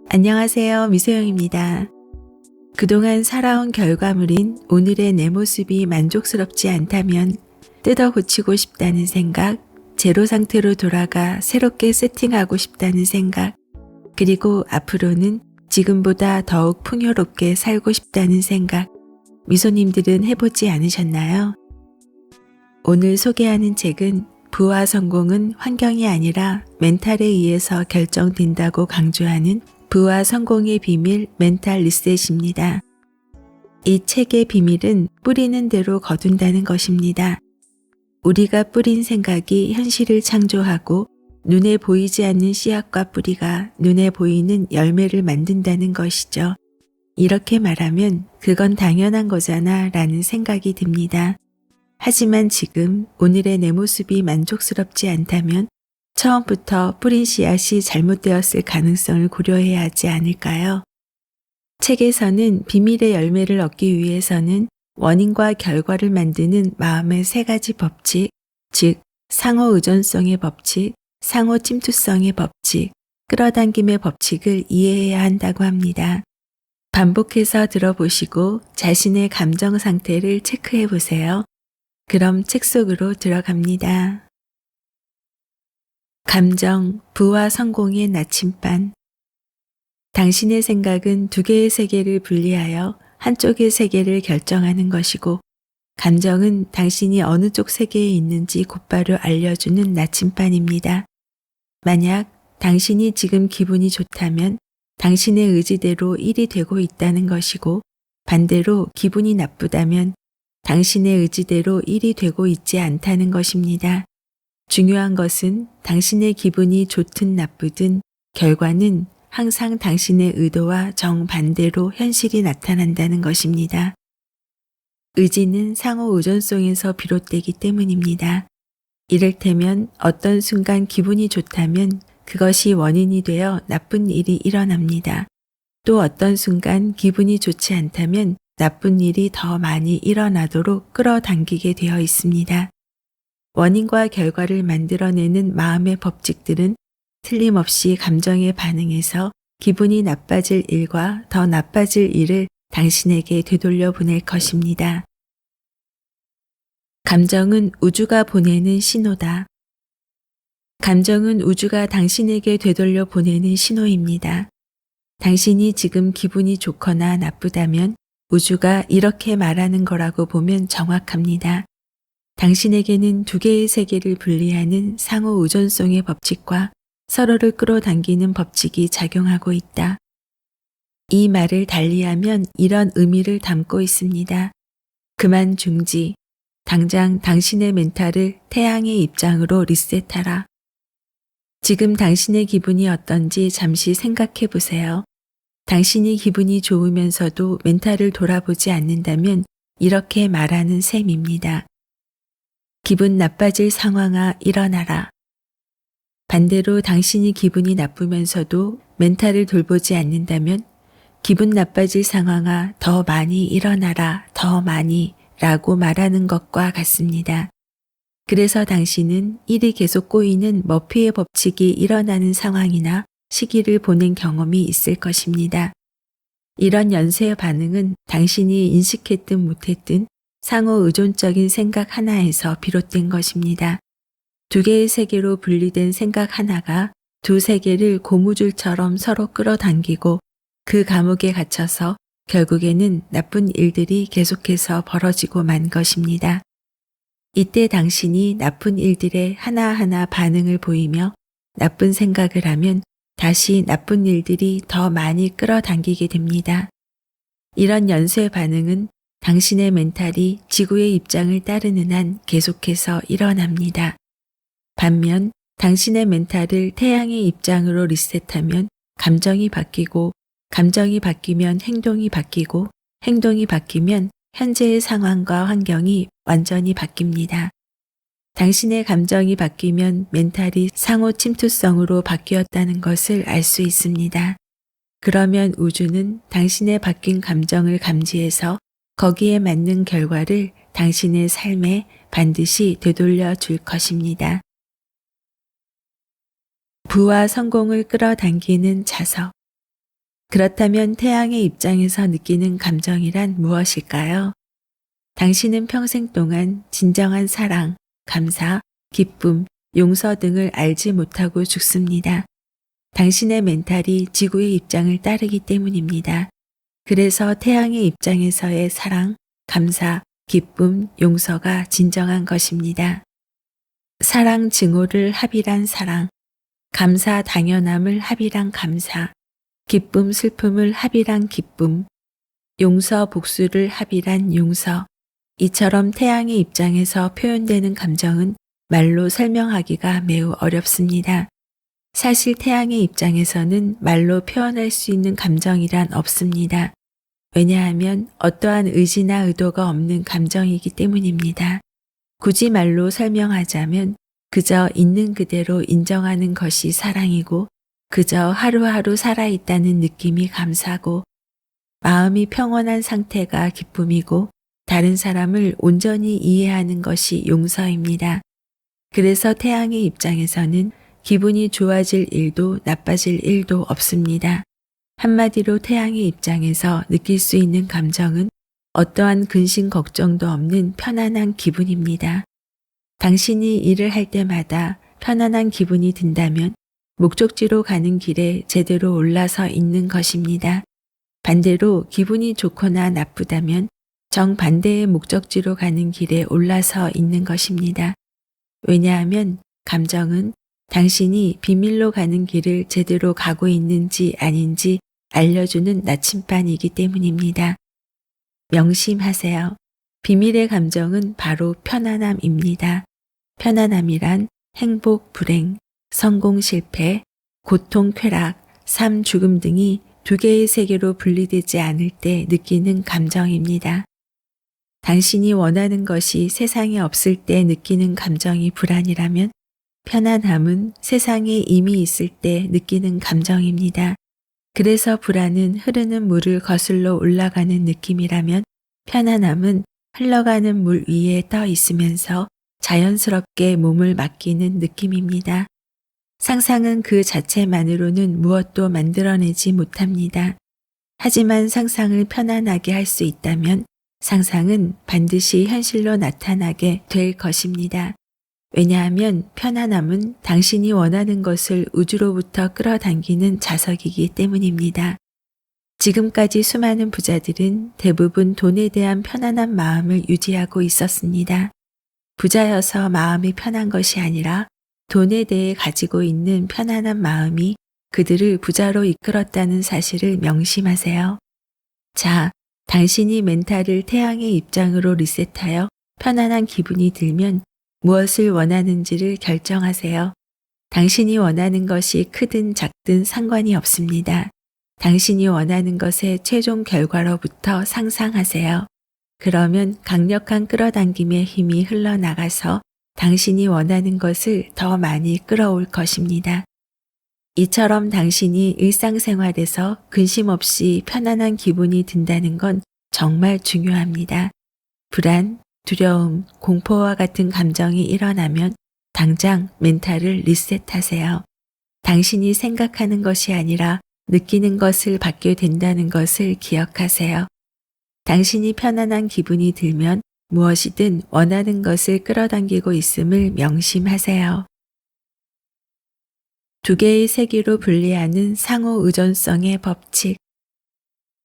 안녕하세요. 미소영입니다. 그동안 살아온 결과물인 오늘의 내 모습이 만족스럽지 않다면 뜯어 고치고 싶다는 생각, 제로 상태로 돌아가 새롭게 세팅하고 싶다는 생각, 그리고 앞으로는 지금보다 더욱 풍요롭게 살고 싶다는 생각, 미소님들은 해보지 않으셨나요? 오늘 소개하는 책은 부와 성공은 환경이 아니라 멘탈에 의해서 결정된다고 강조하는 부와 성공의 비밀 멘탈 리셋입니다. 이 책의 비밀은 뿌리는 대로 거둔다는 것입니다. 우리가 뿌린 생각이 현실을 창조하고 눈에 보이지 않는 씨앗과 뿌리가 눈에 보이는 열매를 만든다는 것이죠. 이렇게 말하면 그건 당연한 거잖아 라는 생각이 듭니다. 하지만 지금 오늘의 내 모습이 만족스럽지 않다면 처음부터 뿌린 씨앗이 잘못되었을 가능성을 고려해야 하지 않을까요? 책에서는 비밀의 열매를 얻기 위해서는 원인과 결과를 만드는 마음의 세 가지 법칙, 즉 상호 의존성의 법칙, 상호 침투성의 법칙, 끌어당김의 법칙을 이해해야 한다고 합니다. 반복해서 들어보시고 자신의 감정 상태를 체크해 보세요. 그럼 책 속으로 들어갑니다. 감정, 부와 성공의 나침반. 당신의 생각은 두 개의 세계를 분리하여 한쪽의 세계를 결정하는 것이고, 감정은 당신이 어느 쪽 세계에 있는지 곧바로 알려주는 나침반입니다. 만약 당신이 지금 기분이 좋다면 당신의 의지대로 일이 되고 있다는 것이고, 반대로 기분이 나쁘다면 당신의 의지대로 일이 되고 있지 않다는 것입니다. 중요한 것은 당신의 기분이 좋든 나쁘든 결과는 항상 당신의 의도와 정반대로 현실이 나타난다는 것입니다. 의지는 상호 의존성에서 비롯되기 때문입니다. 이를테면 어떤 순간 기분이 좋다면 그것이 원인이 되어 나쁜 일이 일어납니다. 또 어떤 순간 기분이 좋지 않다면 나쁜 일이 더 많이 일어나도록 끌어당기게 되어 있습니다. 원인과 결과를 만들어내는 마음의 법칙들은 틀림없이 감정에 반응해서 기분이 나빠질 일과 더 나빠질 일을 당신에게 되돌려 보낼 것입니다. 감정은 우주가 보내는 신호다. 감정은 우주가 당신에게 되돌려 보내는 신호입니다. 당신이 지금 기분이 좋거나 나쁘다면 우주가 이렇게 말하는 거라고 보면 정확합니다. 당신에게는 두 개의 세계를 분리하는 상호 의존성의 법칙과 서로를 끌어당기는 법칙이 작용하고 있다. 이 말을 달리하면 이런 의미를 담고 있습니다. 그만 중지. 당장 당신의 멘탈을 태양의 입장으로 리셋하라. 지금 당신의 기분이 어떤지 잠시 생각해 보세요. 당신이 기분이 좋으면서도 멘탈을 돌아보지 않는다면 이렇게 말하는 셈입니다. 기분 나빠질 상황아 일어나라. 반대로 당신이 기분이 나쁘면서도 멘탈을 돌보지 않는다면 기분 나빠질 상황아 더 많이 일어나라, 더 많이 라고 말하는 것과 같습니다. 그래서 당신은 일이 계속 꼬이는 머피의 법칙이 일어나는 상황이나 시기를 보낸 경험이 있을 것입니다. 이런 연쇄의 반응은 당신이 인식했든 못했든 상호 의존적인 생각 하나에서 비롯된 것입니다. 두 개의 세계로 분리된 생각 하나가 두 세계를 고무줄처럼 서로 끌어당기고 그 감옥에 갇혀서 결국에는 나쁜 일들이 계속해서 벌어지고 만 것입니다. 이때 당신이 나쁜 일들에 하나하나 반응을 보이며 나쁜 생각을 하면 다시 나쁜 일들이 더 많이 끌어당기게 됩니다. 이런 연쇄 반응은 당신의 멘탈이 지구의 입장을 따르는 한 계속해서 일어납니다. 반면 당신의 멘탈을 태양의 입장으로 리셋하면 감정이 바뀌고 감정이 바뀌면 행동이 바뀌고 행동이 바뀌면 현재의 상황과 환경이 완전히 바뀝니다. 당신의 감정이 바뀌면 멘탈이 상호 침투성으로 바뀌었다는 것을 알 수 있습니다. 그러면 우주는 당신의 바뀐 감정을 감지해서 거기에 맞는 결과를 당신의 삶에 반드시 되돌려 줄 것입니다. 부와 성공을 끌어당기는 자석. 그렇다면 태양의 입장에서 느끼는 감정이란 무엇일까요? 당신은 평생 동안 진정한 사랑, 감사, 기쁨, 용서 등을 알지 못하고 죽습니다. 당신의 멘탈이 지구의 입장을 따르기 때문입니다. 그래서 태양의 입장에서의 사랑, 감사, 기쁨, 용서가 진정한 것입니다. 사랑 증오를 합일한 사랑, 감사 당연함을 합일한 감사, 기쁨 슬픔을 합일한 기쁨, 용서 복수를 합일한 용서. 이처럼 태양의 입장에서 표현되는 감정은 말로 설명하기가 매우 어렵습니다. 사실 태양의 입장에서는 말로 표현할 수 있는 감정이란 없습니다. 왜냐하면 어떠한 의지나 의도가 없는 감정이기 때문입니다. 굳이 말로 설명하자면 그저 있는 그대로 인정하는 것이 사랑이고 그저 하루하루 살아있다는 느낌이 감사고 마음이 평온한 상태가 기쁨이고 다른 사람을 온전히 이해하는 것이 용서입니다. 그래서 태양의 입장에서는 기분이 좋아질 일도 나빠질 일도 없습니다. 한마디로 태양의 입장에서 느낄 수 있는 감정은 어떠한 근심 걱정도 없는 편안한 기분입니다. 당신이 일을 할 때마다 편안한 기분이 든다면 목적지로 가는 길에 제대로 올라서 있는 것입니다. 반대로 기분이 좋거나 나쁘다면 정반대의 목적지로 가는 길에 올라서 있는 것입니다. 왜냐하면 감정은 당신이 비밀로 가는 길을 제대로 가고 있는지 아닌지 알려주는 나침반이기 때문입니다. 명심하세요. 비밀의 감정은 바로 편안함입니다. 편안함이란 행복, 불행, 성공, 실패, 고통, 쾌락, 삶, 죽음 등이 두 개의 세계로 분리되지 않을 때 느끼는 감정입니다. 당신이 원하는 것이 세상에 없을 때 느끼는 감정이 불안이라면 편안함은 세상에 이미 있을 때 느끼는 감정입니다. 그래서 불안은 흐르는 물을 거슬러 올라가는 느낌이라면 편안함은 흘러가는 물 위에 떠 있으면서 자연스럽게 몸을 맡기는 느낌입니다. 상상은 그 자체만으로는 무엇도 만들어내지 못합니다. 하지만 상상을 편안하게 할 수 있다면 상상은 반드시 현실로 나타나게 될 것입니다. 왜냐하면 편안함은 당신이 원하는 것을 우주로부터 끌어당기는 자석이기 때문입니다. 지금까지 수많은 부자들은 대부분 돈에 대한 편안한 마음을 유지하고 있었습니다. 부자여서 마음이 편한 것이 아니라 돈에 대해 가지고 있는 편안한 마음이 그들을 부자로 이끌었다는 사실을 명심하세요. 자, 당신이 멘탈을 태양의 입장으로 리셋하여 편안한 기분이 들면 무엇을 원하는지를 결정하세요. 당신이 원하는 것이 크든 작든 상관이 없습니다. 당신이 원하는 것의 최종 결과로부터 상상하세요. 그러면 강력한 끌어당김의 힘이 흘러나가서 당신이 원하는 것을 더 많이 끌어올 것입니다. 이처럼 당신이 일상생활에서 근심 없이 편안한 기분이 든다는 건 정말 중요합니다. 불안, 두려움, 공포와 같은 감정이 일어나면 당장 멘탈을 리셋하세요. 당신이 생각하는 것이 아니라 느끼는 것을 받게 된다는 것을 기억하세요. 당신이 편안한 기분이 들면 무엇이든 원하는 것을 끌어당기고 있음을 명심하세요. 두 개의 세계로 분리하는 상호 의존성의 법칙.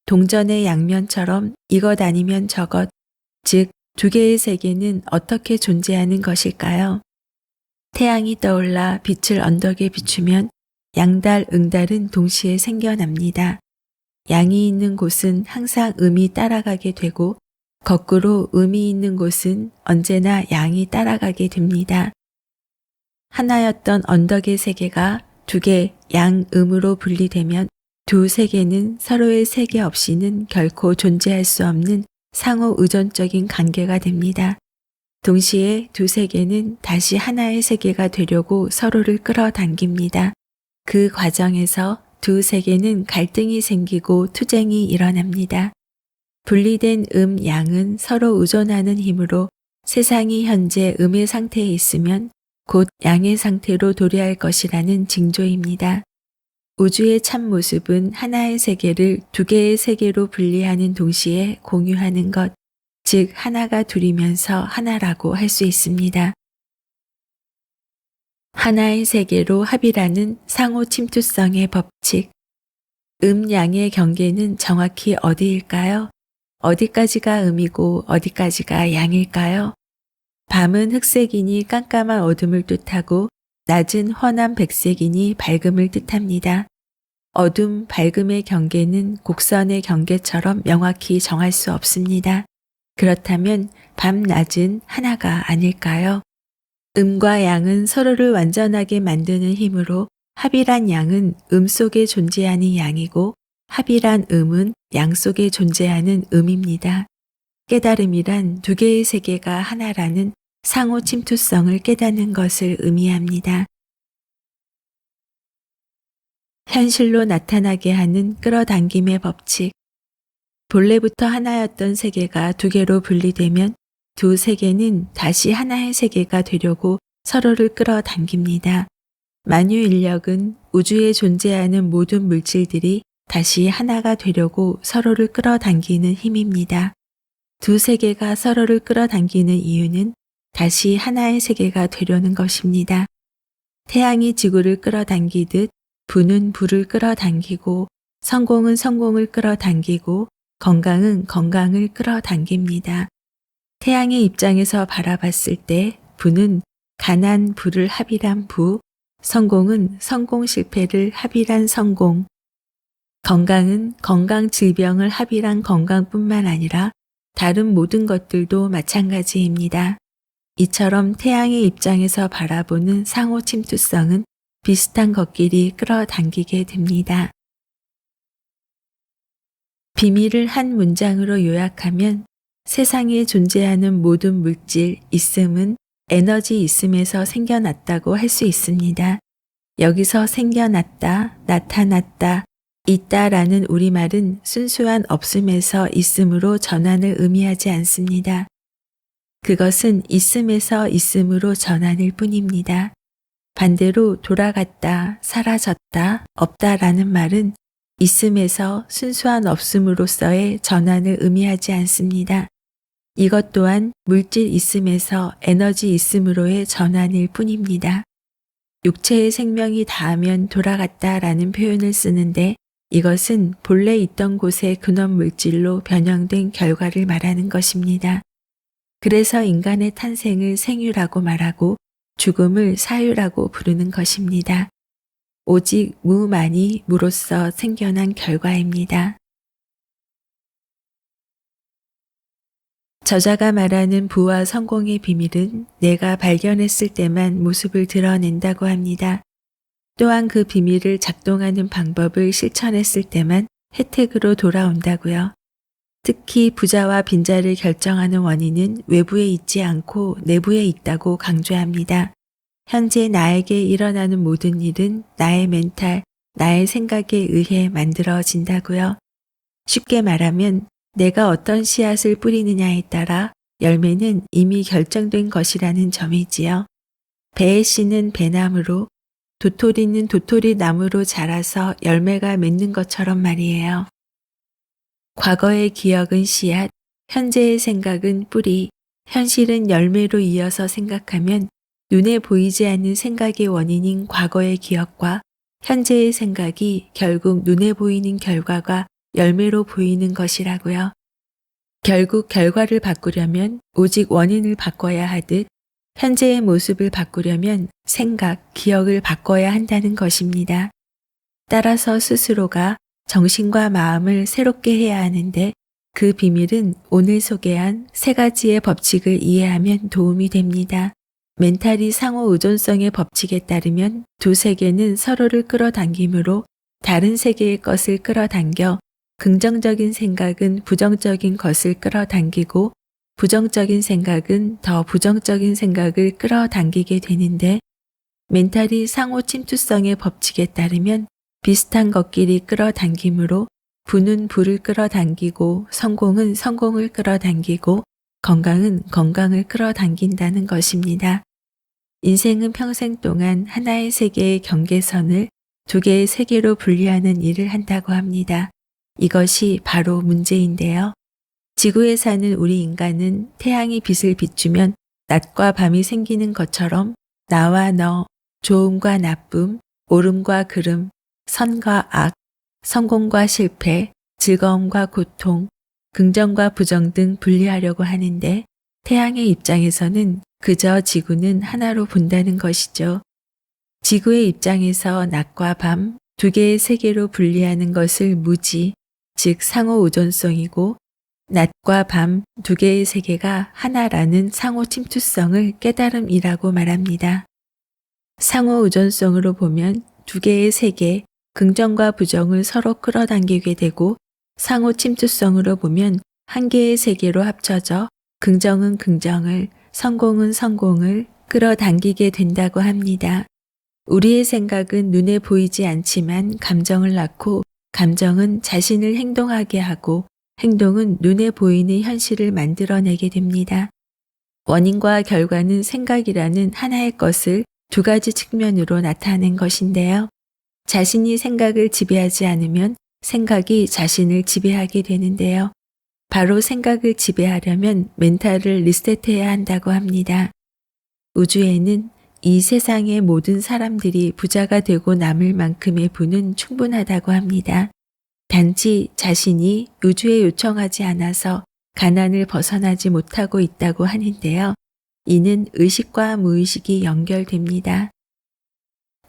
동전의 양면처럼 이것 아니면 저것, 즉 두 개의 세계는 어떻게 존재하는 것일까요? 태양이 떠올라 빛을 언덕에 비추면 양달, 응달은 동시에 생겨납니다. 양이 있는 곳은 항상 음이 따라가게 되고 거꾸로 음이 있는 곳은 언제나 양이 따라가게 됩니다. 하나였던 언덕의 세계가 두 개 양음으로 분리되면 두 세계는 서로의 세계 없이는 결코 존재할 수 없는 상호 의존적인 관계가 됩니다. 동시에 두 세계는 다시 하나의 세계가 되려고 서로를 끌어당깁니다. 그 과정에서 두 세계는 갈등이 생기고 투쟁이 일어납니다. 분리된 양은 서로 의존하는 힘으로 세상이 현재 음의 상태에 있으면 곧 양의 상태로 도래할 것이라는 징조입니다. 우주의 참모습은 하나의 세계를 두 개의 세계로 분리하는 동시에 공유하는 것, 즉 하나가 둘이면서 하나라고 할 수 있습니다. 하나의 세계로 합이라는 상호 침투성의 법칙. 양의 경계는 정확히 어디일까요? 어디까지가 음이고 어디까지가 양일까요? 밤은 흑색이니 깜깜한 어둠을 뜻하고 낮은 환한 백색이니 밝음을 뜻합니다. 어둠, 밝음의 경계는 곡선의 경계처럼 명확히 정할 수 없습니다. 그렇다면 밤, 낮은 하나가 아닐까요? 음과 양은 서로를 완전하게 만드는 힘으로 합이란 양은 속에 존재하는 양이고 합이란 음은 양 속에 존재하는 음입니다. 깨달음이란 두 개의 세계가 하나라는 상호 침투성을 깨닫는 것을 의미합니다. 현실로 나타나게 하는 끌어당김의 법칙. 본래부터 하나였던 세계가 두 개로 분리되면 두 세계는 다시 하나의 세계가 되려고 서로를 끌어당깁니다. 만유인력은 우주에 존재하는 모든 물질들이 다시 하나가 되려고 서로를 끌어당기는 힘입니다. 두 세계가 서로를 끌어당기는 이유는 다시 하나의 세계가 되려는 것입니다. 태양이 지구를 끌어당기듯 부는 불을 끌어당기고 성공은 성공을 끌어당기고 건강은 건강을 끌어당깁니다. 태양의 입장에서 바라봤을 때 부는 가난 불을 합이란 부, 성공은 성공 실패를 합이란 성공, 건강은 건강 질병을 합이란 건강뿐만 아니라 다른 모든 것들도 마찬가지입니다. 이처럼 태양의 입장에서 바라보는 상호 침투성은 비슷한 것끼리 끌어당기게 됩니다. 비밀을 한 문장으로 요약하면 세상에 존재하는 모든 물질, 있음은 에너지 있음에서 생겨났다고 할 수 있습니다. 여기서 생겨났다, 나타났다, 있다라는 우리말은 순수한 없음에서 있음으로 전환을 의미하지 않습니다. 그것은 있음에서 있음으로 전환일 뿐입니다. 반대로 돌아갔다, 사라졌다, 없다라는 말은 있음에서 순수한 없음으로서의 전환을 의미하지 않습니다. 이것 또한 물질 있음에서 에너지 있음으로의 전환일 뿐입니다. 육체의 생명이 닿으면 돌아갔다라는 표현을 쓰는데 이것은 본래 있던 곳의 근원 물질로 변형된 결과를 말하는 것입니다. 그래서 인간의 탄생을 생유라고 말하고 죽음을 사유라고 부르는 것입니다. 오직 무만이 무로서 생겨난 결과입니다. 저자가 말하는 부와 성공의 비밀은 내가 발견했을 때만 모습을 드러낸다고 합니다. 또한 그 비밀을 작동하는 방법을 실천했을 때만 혜택으로 돌아온다고요. 특히 부자와 빈자를 결정하는 원인은 외부에 있지 않고 내부에 있다고 강조합니다. 현재 나에게 일어나는 모든 일은 나의 멘탈, 나의 생각에 의해 만들어진다고요. 쉽게 말하면 내가 어떤 씨앗을 뿌리느냐에 따라 열매는 이미 결정된 것이라는 점이지요. 배의 씨는 배나무로, 도토리는 도토리 나무로 자라서 열매가 맺는 것처럼 말이에요. 과거의 기억은 씨앗, 현재의 생각은 뿌리, 현실은 열매로 이어서 생각하면 눈에 보이지 않는 생각의 원인인 과거의 기억과 현재의 생각이 결국 눈에 보이는 결과가 열매로 보이는 것이라고요. 결국 결과를 바꾸려면 오직 원인을 바꿔야 하듯 현재의 모습을 바꾸려면 생각, 기억을 바꿔야 한다는 것입니다. 따라서 스스로가 정신과 마음을 새롭게 해야 하는데 그 비밀은 오늘 소개한 세 가지의 법칙을 이해하면 도움이 됩니다. 멘탈이 상호 의존성의 법칙에 따르면 두 세계는 서로를 끌어당기므로 다른 세계의 것을 끌어당겨 긍정적인 생각은 부정적인 것을 끌어당기고 부정적인 생각은 더 부정적인 생각을 끌어당기게 되는데 멘탈이 상호 침투성의 법칙에 따르면 비슷한 것끼리 끌어당기므로 부는 불을 끌어당기고 성공은 성공을 끌어당기고 건강은 건강을 끌어당긴다는 것입니다. 인생은 평생 동안 하나의 세계의 경계선을 두 개의 세계로 분리하는 일을 한다고 합니다. 이것이 바로 문제인데요. 지구에 사는 우리 인간은 태양이 빛을 비추면 낮과 밤이 생기는 것처럼 나와 너, 좋음과 나쁨, 옳음과 그름, 선과 악, 성공과 실패, 즐거움과 고통, 긍정과 부정 등 분리하려고 하는데 태양의 입장에서는 그저 지구는 하나로 본다는 것이죠. 지구의 입장에서 낮과 밤 두 개의 세계로 분리하는 것을 무지, 즉 상호 우존성이고 낮과 밤 두 개의 세계가 하나라는 상호 침투성을 깨달음이라고 말합니다. 상호 우존성으로 보면 두 개의 세계, 긍정과 부정을 서로 끌어당기게 되고 상호 침투성으로 보면 한 개의 세계로 합쳐져 긍정은 긍정을, 성공은 성공을 끌어당기게 된다고 합니다. 우리의 생각은 눈에 보이지 않지만 감정을 낳고 감정은 자신을 행동하게 하고 행동은 눈에 보이는 현실을 만들어내게 됩니다. 원인과 결과는 생각이라는 하나의 것을 두 가지 측면으로 나타낸 것인데요. 자신이 생각을 지배하지 않으면 생각이 자신을 지배하게 되는데요. 바로 생각을 지배하려면 멘탈을 리셋해야 한다고 합니다. 우주에는 이 세상의 모든 사람들이 부자가 되고 남을 만큼의 부는 충분하다고 합니다. 단지 자신이 우주에 요청하지 않아서 가난을 벗어나지 못하고 있다고 하는데요. 이는 의식과 무의식이 연결됩니다.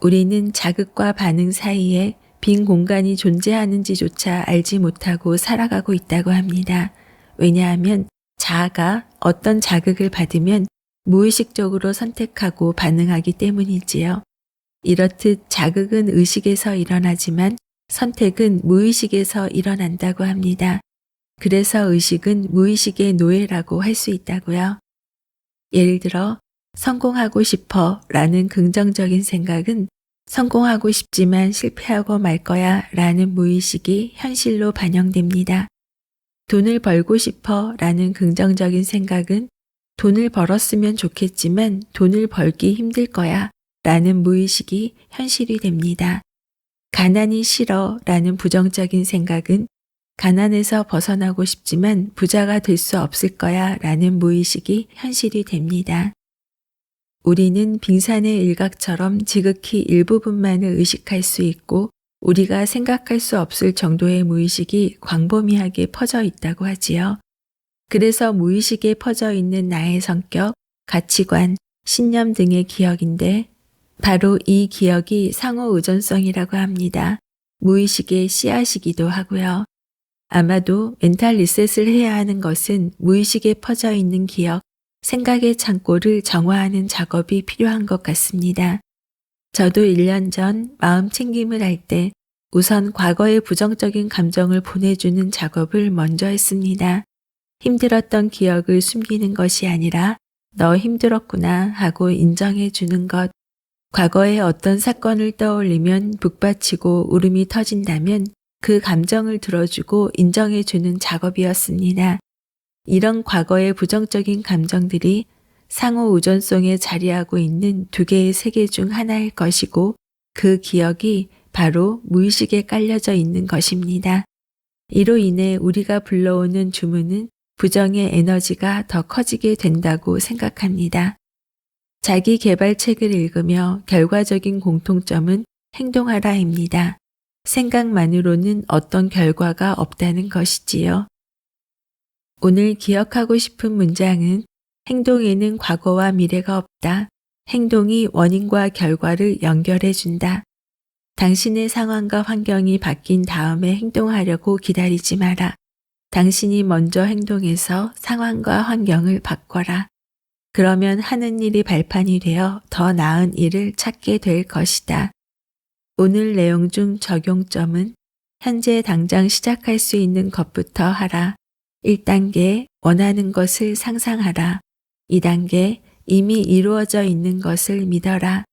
우리는 자극과 반응 사이에 빈 공간이 존재하는지조차 알지 못하고 살아가고 있다고 합니다. 왜냐하면 자아가 어떤 자극을 받으면 무의식적으로 선택하고 반응하기 때문이지요. 이렇듯 자극은 의식에서 일어나지만 선택은 무의식에서 일어난다고 합니다. 그래서 의식은 무의식의 노예라고 할 수 있다고요. 예를 들어 성공하고 싶어 라는 긍정적인 생각은 성공하고 싶지만 실패하고 말 거야 라는 무의식이 현실로 반영됩니다. 돈을 벌고 싶어 라는 긍정적인 생각은 돈을 벌었으면 좋겠지만 돈을 벌기 힘들 거야 라는 무의식이 현실이 됩니다. 가난이 싫어 라는 부정적인 생각은 가난에서 벗어나고 싶지만 부자가 될 수 없을 거야 라는 무의식이 현실이 됩니다. 우리는 빙산의 일각처럼 지극히 일부분만을 의식할 수 있고 우리가 생각할 수 없을 정도의 무의식이 광범위하게 퍼져 있다고 하지요. 그래서 무의식에 퍼져 있는 나의 성격, 가치관, 신념 등의 기억인데 바로 이 기억이 상호 의존성이라고 합니다. 무의식의 씨앗이기도 하고요. 아마도 멘탈 리셋을 해야 하는 것은 무의식에 퍼져 있는 기억, 생각의 창고를 정화하는 작업이 필요한 것 같습니다. 저도 1년 전 마음 챙김을 할 때 우선 과거의 부정적인 감정을 보내주는 작업을 먼저 했습니다. 힘들었던 기억을 숨기는 것이 아니라 너 힘들었구나 하고 인정해 주는 것. 과거의 어떤 사건을 떠올리면 북받치고 울음이 터진다면 그 감정을 들어주고 인정해 주는 작업이었습니다. 이런 과거의 부정적인 감정들이 상호 우존성에 자리하고 있는 두 개의 세계 중 하나일 것이고 그 기억이 바로 무의식에 깔려져 있는 것입니다. 이로 인해 우리가 불러오는 주문은 부정의 에너지가 더 커지게 된다고 생각합니다. 자기 개발책을 읽으며 결과적인 공통점은 행동하라입니다. 생각만으로는 어떤 결과가 없다는 것이지요. 오늘 기억하고 싶은 문장은 행동에는 과거와 미래가 없다. 행동이 원인과 결과를 연결해 준다. 당신의 상황과 환경이 바뀐 다음에 행동하려고 기다리지 마라. 당신이 먼저 행동해서 상황과 환경을 바꿔라. 그러면 하는 일이 발판이 되어 더 나은 일을 찾게 될 것이다. 오늘 내용 중 적용점은 현재 당장 시작할 수 있는 것부터 하라. 1단계 원하는 것을 상상하라. 2단계 이미 이루어져 있는 것을 믿어라.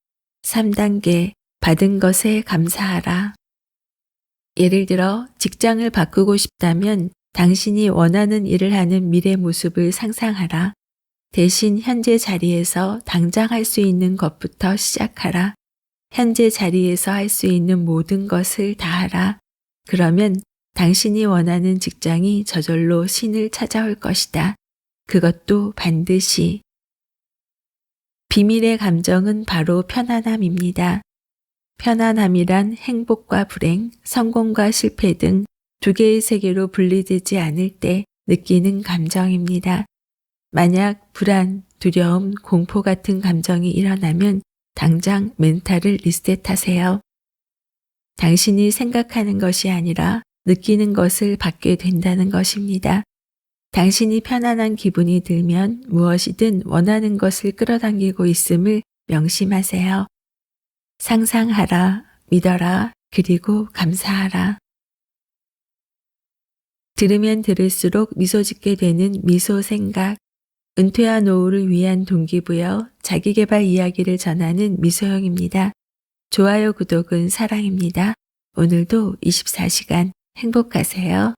3단계 받은 것에 감사하라. 예를 들어 직장을 바꾸고 싶다면 당신이 원하는 일을 하는 미래 모습을 상상하라. 대신 현재 자리에서 당장 할 수 있는 것부터 시작하라. 현재 자리에서 할 수 있는 모든 것을 다하라. 그러면 당신이 원하는 직장이 저절로 신을 찾아올 것이다. 그것도 반드시. 비밀의 감정은 바로 편안함입니다. 편안함이란 행복과 불행, 성공과 실패 등 두 개의 세계로 분리되지 않을 때 느끼는 감정입니다. 만약 불안, 두려움, 공포 같은 감정이 일어나면 당장 멘탈을 리셋하세요. 당신이 생각하는 것이 아니라 느끼는 것을 받게 된다는 것입니다. 당신이 편안한 기분이 들면 무엇이든 원하는 것을 끌어당기고 있음을 명심하세요. 상상하라, 믿어라, 그리고 감사하라. 들으면 들을수록 미소 짓게 되는 미소 생각, 은퇴한 노후를 위한 동기부여 자기계발 이야기를 전하는 미소영입니다. 좋아요, 구독은 사랑입니다. 오늘도 24시간 행복하세요.